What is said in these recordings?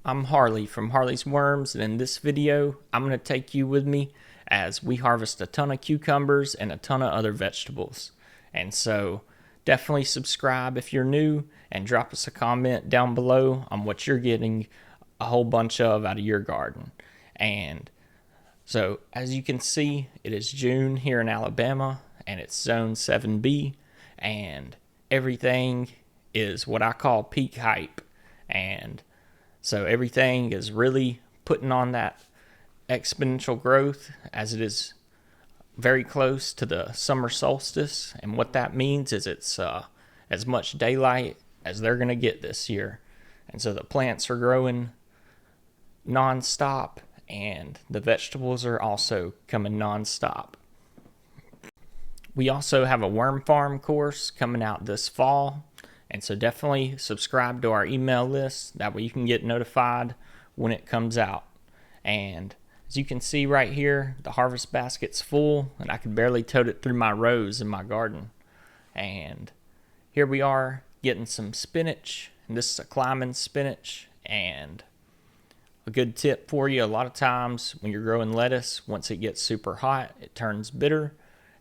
I'm Harley from Harley's Worms, and in this video, I'm going to take you with me as we harvest a ton of cucumbers and a ton of other vegetables. And so, definitely subscribe if you're new, and drop us a comment down below on what you're getting a whole bunch of out of your garden. And so, as you can see, it is June here in Alabama, and it's Zone 7B, and everything is what I call peak hype. And so everything is really putting on that exponential growth as it is very close to the summer solstice. And what that means is it's as much daylight as they're going to get this year. And so the plants are growing nonstop, and the vegetables are also coming nonstop. We also have a worm farm course coming out this fall. And so definitely subscribe to our email list. That way you can get notified when it comes out. And as you can see right here, the harvest basket's full, and I can barely tote it through my rows in my garden. And here we are getting some spinach. And this is a climbing spinach. And a good tip for you, a lot of times when you're growing lettuce, once it gets super hot, it turns bitter.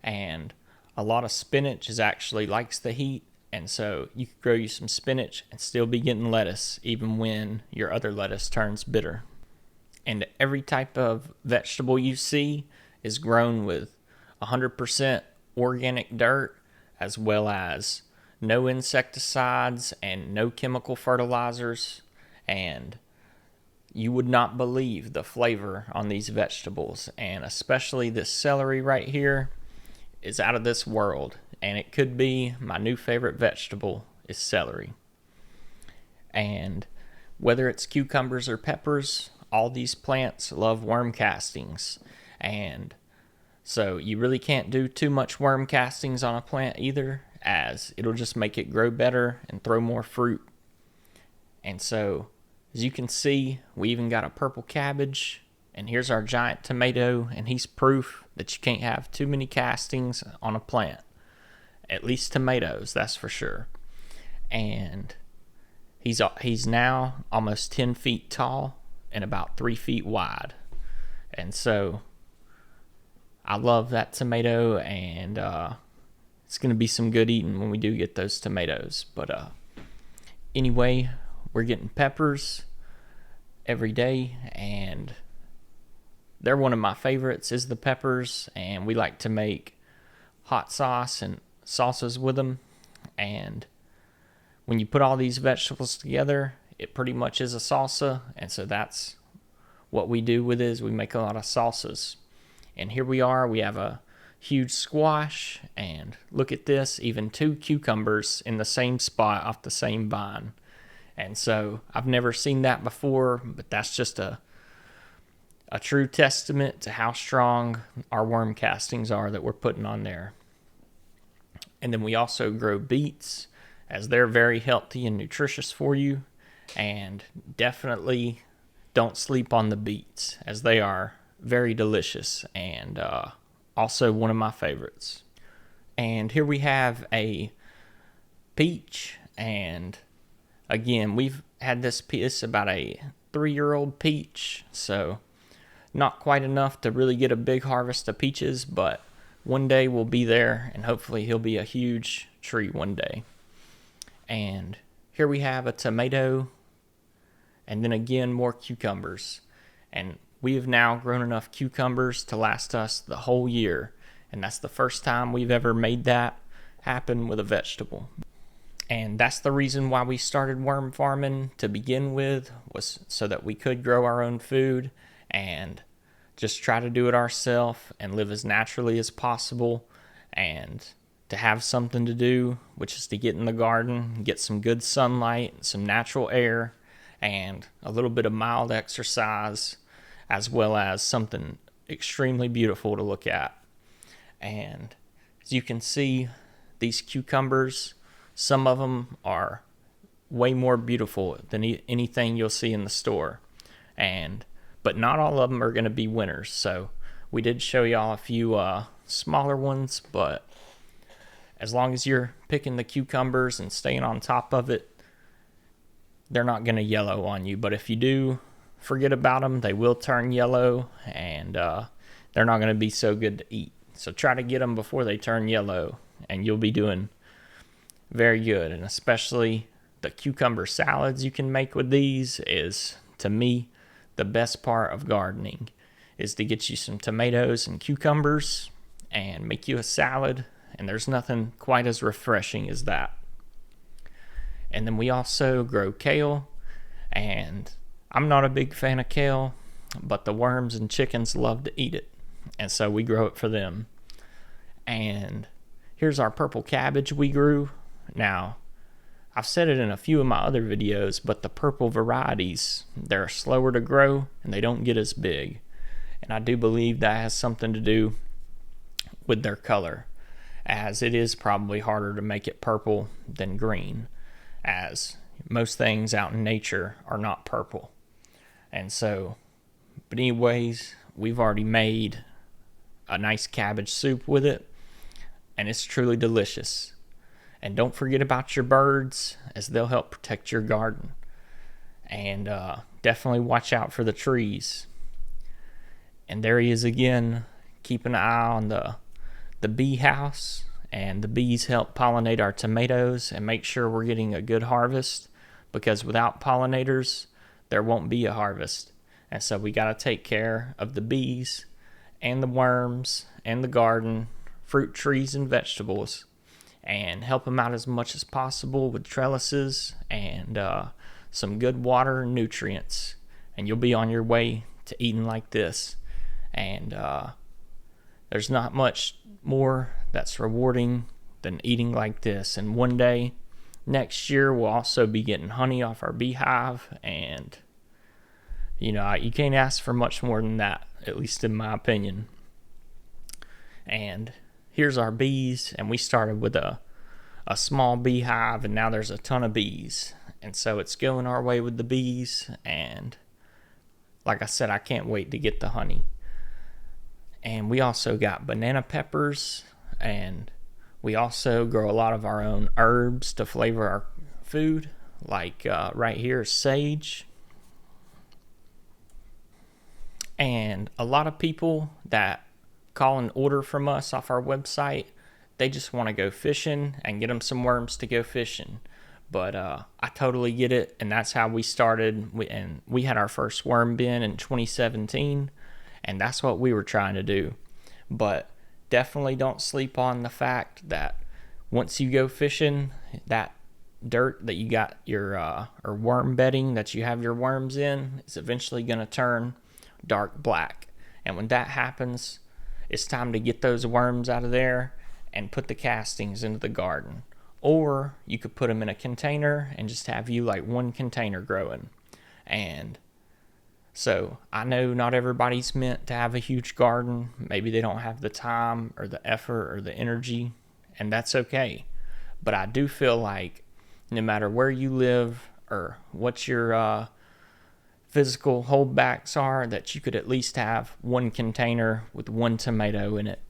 And a lot of spinach actually likes the heat. And so you could grow you some spinach and still be getting lettuce even when your other lettuce turns bitter. And every type of vegetable you see is grown with 100% organic dirt, as well as no insecticides and no chemical fertilizers. And you would not believe the flavor on these vegetables. And especially this celery right here is out of this world. And it could be my new favorite vegetable is celery. And whether it's cucumbers or peppers, all these plants love worm castings. And so you really can't do too much worm castings on a plant either, as it'll just make it grow better and throw more fruit. And so, as you can see, we even got a purple cabbage. And here's our giant tomato, and he's proof that you can't have too many castings on a plant. At least tomatoes, that's for sure. And he's now almost 10 feet tall and about 3 feet wide. And so I love that tomato, and it's going to be some good eating when we do get those tomatoes. But anyway, we're getting peppers every day, and they're one of my favorites is the peppers, and we like to make hot sauce and salsas with them. And when you put all these vegetables together, it pretty much is a salsa. And so that's what we do with it, is we make a lot of salsas. And here we are, we have a huge squash, and look at this, even 2 cucumbers in the same spot off the same vine. And so I've never seen that before, but that's just a true testament to how strong our worm castings are that we're putting on there. And then we also grow beets, as they're very healthy and nutritious for you. And definitely don't sleep on the beets, as they are very delicious and also one of my favorites. And here we have a peach. And again, we've had this about a 3-year-old peach. So not quite enough to really get a big harvest of peaches, but one day we'll be there, and hopefully he'll be a huge tree one day. And here we have a tomato, and then again more cucumbers. And we have now grown enough cucumbers to last us the whole year, and that's the first time we've ever made that happen with a vegetable. And that's the reason why we started worm farming to begin with, was so that we could grow our own food and just try to do it ourselves and live as naturally as possible, and to have something to do, which is to get in the garden, get some good sunlight, some natural air, and a little bit of mild exercise, as well as something extremely beautiful to look at. And as you can see, these cucumbers, some of them are way more beautiful than anything you'll see in the store. But not all of them are going to be winners. So we did show y'all a few smaller ones, but as long as you're picking the cucumbers and staying on top of it, they're not going to yellow on you. But if you do forget about them, they will turn yellow, and they're not going to be so good to eat. So try to get them before they turn yellow, and you'll be doing very good. And especially the cucumber salads you can make with these is, to me, the best part of gardening, is to get you some tomatoes and cucumbers and make you a salad. And there's nothing quite as refreshing as that. And then we also grow kale, and I'm not a big fan of kale, but the worms and chickens love to eat it, and so we grow it for them. And here's our purple cabbage we grew. Now, I've said it in a few of my other videos, but the purple varieties, they're slower to grow and they don't get as big. And I do believe that has something to do with their color, as it is probably harder to make it purple than green, as most things out in nature are not purple. And so, but anyways, we've already made a nice cabbage soup with it, and it's truly delicious. And don't forget about your birds, as they'll help protect your garden. And definitely watch out for the trees. And there he is again, keeping an eye on the bee house, and the bees help pollinate our tomatoes and make sure we're getting a good harvest, because without pollinators, there won't be a harvest. And so we got to take care of the bees and the worms and the garden, fruit trees and vegetables, and help them out as much as possible with trellises and some good water and nutrients. And you'll be on your way to eating like this. And there's not much more that's rewarding than eating like this. And one day, next year, we'll also be getting honey off our beehive. And, you can't ask for much more than that, at least in my opinion. And here's our bees. And we started with a small beehive, and now there's a ton of bees. And so it's going our way with the bees. And like I said, I can't wait to get the honey. And we also got banana peppers, and we also grow a lot of our own herbs to flavor our food, like right here is sage. And a lot of people that call and order from us off our website, they just want to go fishing and get them some worms to go fishing. But I totally get it, and that's how we started. We had our first worm bin in 2017. And that's what we were trying to do. But definitely don't sleep on the fact that once you go fishing, that dirt that you got your or worm bedding that you have your worms in is eventually going to turn dark black. And when that happens, it's time to get those worms out of there and put the castings into the garden. Or you could put them in a container and just have you like one container growing. And so I know not everybody's meant to have a huge garden. Maybe they don't have the time or the effort or the energy, and that's okay. But I do feel like no matter where you live or what your physical holdbacks are, that you could at least have one container with one tomato in it.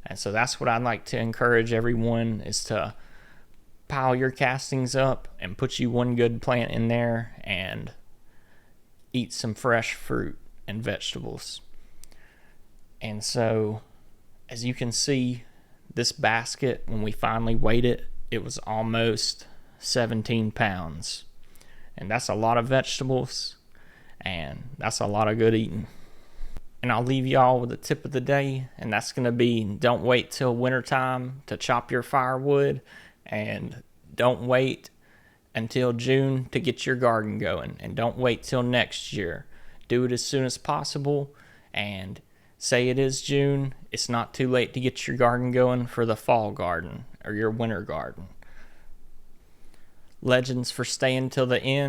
And so that's what I'd like to encourage everyone, is to pile your castings up and put you one good plant in there and eat some fresh fruit and vegetables. And so, as you can see, this basket, when we finally weighed it, it was almost 17 pounds. And that's a lot of vegetables, and that's a lot of good eating. And I'll leave y'all with a tip of the day, and that's going to be, don't wait till wintertime to chop your firewood, and don't wait until June to get your garden going, and don't wait till next year. Do it as soon as possible, and say it is June, it's not too late to get your garden going for the fall garden or your winter garden. Legends for staying till the end.